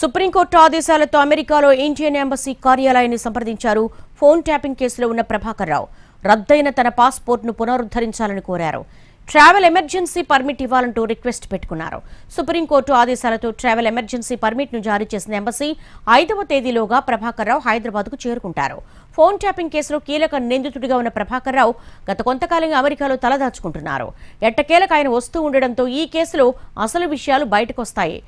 Supreme court ఆదేశాలతో అమెరికాలో Indian embassy కార్యాలయాన్ని సంప్రదించారు. ఫోన్ ట్యాపింగ్ కేసులో ఉన్న ప్రభాకర్ రావు రద్దయిన తన పాస్పోర్ట్ను పునరుద్ధరించాలని కోరారు. ట్రావెల్ ఎమర్జెన్సీ పర్మిట్ ఇవ్వాలంటూ రిక్వెస్ట్ పెట్టుకున్నారు. సుప్రీంకోర్టు ఆదేశాలతో ట్రావెల్ ఎమర్జెన్సీ పర్మిట్ను జారీ చేసిన ఎంబసీ 5వ తేదీలోగా ప్రభాకర్ రావు హైదరాబాద్కు చేరుకుంటారు. ఫోన్ ట్యాపింగ్ కేసులో కీలక నిందితుడిగా ఉన్న ప్రభాకర్ రావు గత కొంతకాలంగా అమెరికాలో తలదాచుకుంటున్నారు. ఎట్టకేలకు ఆయన వస్తూ ఉండడంతో ఈ కేసులో అసలు విషయాలు బయటకొస్తాయి.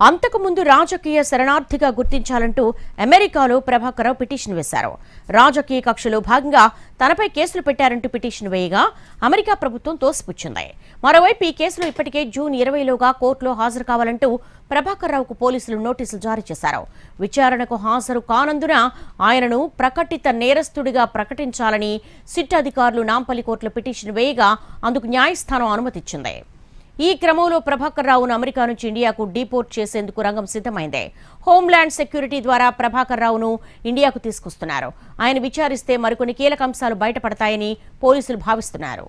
అంతకుముందు రాజకీయ శరణార్థిగా గుర్తించాలంటూ అమెరికాలో ప్రభాకర్ రావు పిటిషన్ వేశారు. రాజకీయ కక్షలో భాగంగా తనపై కేసులు పెట్టారంటూ పిటిషన్ వేయగా అమెరికా ప్రభుత్వం తోసిపుచ్చింది. మరోవైపు ఈ కేసులో ఇప్పటికే జూన్ 20లోగా కోర్టులో హాజరు కావాలంటూ ప్రభాకర్ రావుకు పోలీసులు నోటీసులు జారీ చేశారు. విచారణకు హాజరు కానందున ఆయనను ప్రకటిత నేరస్తుడిగా ప్రకటించాలని సిట్ అధికారులు నాంపల్లి కోర్టులో పిటిషన్ వేయగా అందుకు న్యాయస్థానం అనుమతిచ్చింది. ఈ క్రమంలో ప్రభాకర్ రావును అమెరికా నుంచి ఇండియాకు డీపోర్ట్ చేసేందుకు రంగం సిద్ధమైంది. హోంల్యాండ్ సెక్యూరిటీ ద్వారా ప్రభాకర్ రావును ఇండియాకు తీసుకొస్తున్నారు. ఆయన విచారిస్తే మరికొన్ని కీలక అంశాలు బయటపడతాయని పోలీసులు భావిస్తున్నారు.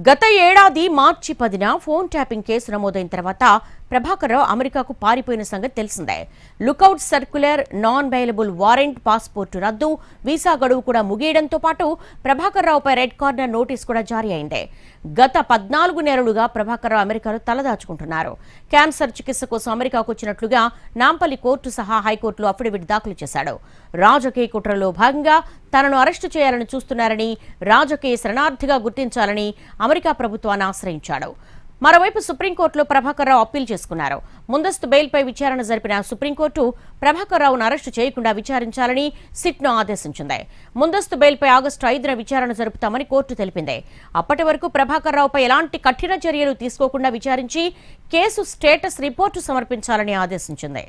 గత ఏడాది మార్చి 10న ఫోన్ ట్యాపింగ్ కేసు నమోదైన తర్వాత ప్రభాకర్ రావు అమెరికాకు పారిపోయిన సంగతి తెలిసిందే. Lookout circular, non bailable warrant, passport రద్దు, వీసా గడువు కూడా ముగియడంతో పాటు ప్రభాకర్ రావుపై రెడ్ కార్నర్ నోటీస్ కూడా జారీ అయింది. గత 14 నెలలుగా ప్రభాకర్ రావు అమెరికాలో తలదాచుకుంటున్నారు. క్యాన్సర్ చికిత్స కోసం అమెరికాకు వచ్చినట్లుగా నాంపల్లి కోర్టు సహా హైకోర్టులో అఫిడవిట్ దాఖలు చేశాడు. రాజకీయ కుట్రలో భాగంగా తనను అరెస్టు చేయాలని చూస్తున్నారని, రాజకీయ శరణార్థిగా గుర్తించాలని అమెరికా ప్రభుత్వాన్ని ఆశ్రయించాడు. మరోవైపు సుప్రీంకోర్టులో ప్రభాకర్ రావు అప్పీల్ చేసుకున్నారు. ముందస్తు బెయిల్పై విచారణ జరిపిన సుప్రీంకోర్టు ప్రభాకర్ రావును అరెస్టు చేయకుండా విచారించాలని సిట్ను ఆదేశించింది. ముందస్తు బెయిల్పై ఆగస్టు 5న విచారణ జరుపుతామని కోర్టు తెలిపింది. అప్పటి వరకు ప్రభాకర్ రావుపై ఎలాంటి కఠిన చర్యలు తీసుకోకుండా విచారించి కేసు స్టేటస్ రిపోర్టు సమర్పించాలని ఆదేశించింది.